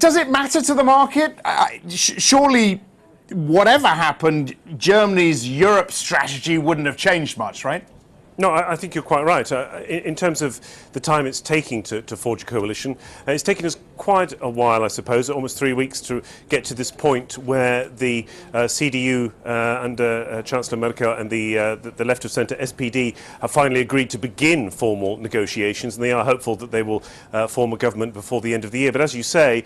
does it matter to the market? Surely, whatever happened, Germany's Europe strategy wouldn't have changed much, right? No, I think you're quite right. In terms of the time it's taking to forge a coalition, it's taken us quite a while, I suppose, almost 3 weeks to get to this point where the CDU under Chancellor Merkel and the left of centre SPD have finally agreed to begin formal negotiations, and they are hopeful that they will form a government before the end of the year. But as you say,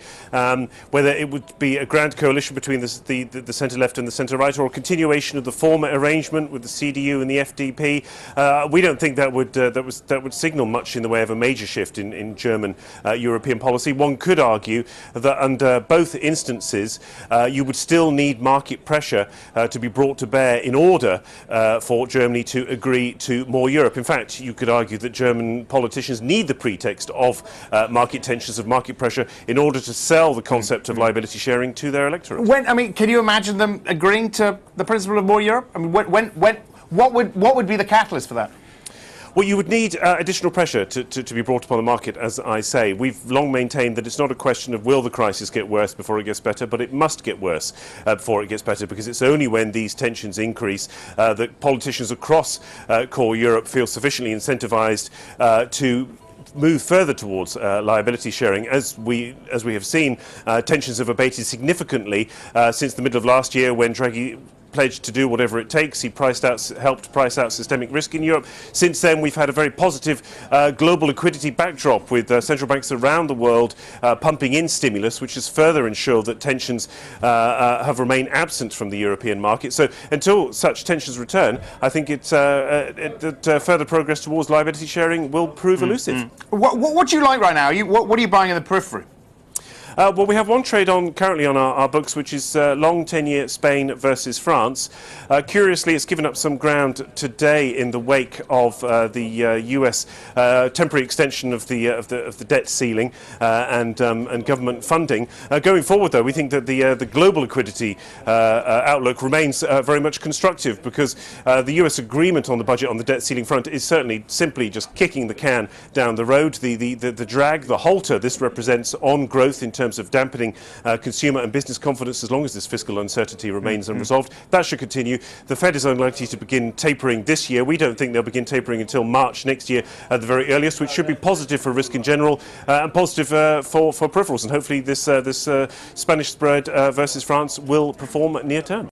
whether it would be a grand coalition between the centre-left and the centre-right, or a continuation of the former arrangement with the CDU and the FDP, we don't think that would signal much in the way of a major shift in German European policy. One could argue that under both instances, you would still need market pressure to be brought to bear in order for Germany to agree to more Europe. In fact, you could argue that German politicians need the pretext of market tensions, of market pressure, in order to sell the concept of liability sharing to their electorate. Can you imagine them agreeing to the principle of more Europe? I mean, what would be the catalyst for that? Well, you would need additional pressure to be brought upon the market, as I say. We've long maintained that it's not a question of will the crisis get worse before it gets better, but it must get worse before it gets better, because it's only when these tensions increase that politicians across core Europe feel sufficiently incentivized to move further towards liability sharing. As we have seen, tensions have abated significantly since the middle of last year, when Draghi pledged to do whatever it takes. He helped price out systemic risk in Europe. Since then, we've had a very positive global liquidity backdrop, with central banks around the world pumping in stimulus, which has further ensured that tensions have remained absent from the European market. So until such tensions return, I think that further progress towards liability sharing will prove elusive. What do you like right now? What are you buying in the periphery? Well, we have one trade on currently on our books, which is long 10-year Spain versus France. Curiously, it's given up some ground today in the wake of the US temporary extension of the debt ceiling and government funding. Going forward, though, we think that the global liquidity outlook remains very much constructive, because the US agreement on the budget on the debt ceiling front is certainly simply just kicking the can down the road. The drag, the halter this represents on growth in terms of dampening consumer and business confidence, as long as this fiscal uncertainty remains unresolved. That should continue. The Fed is unlikely to begin tapering this year. We don't think they'll begin tapering until March next year at the very earliest, which should be positive for risk in general and positive for peripherals. And hopefully this Spanish spread versus France will perform near term.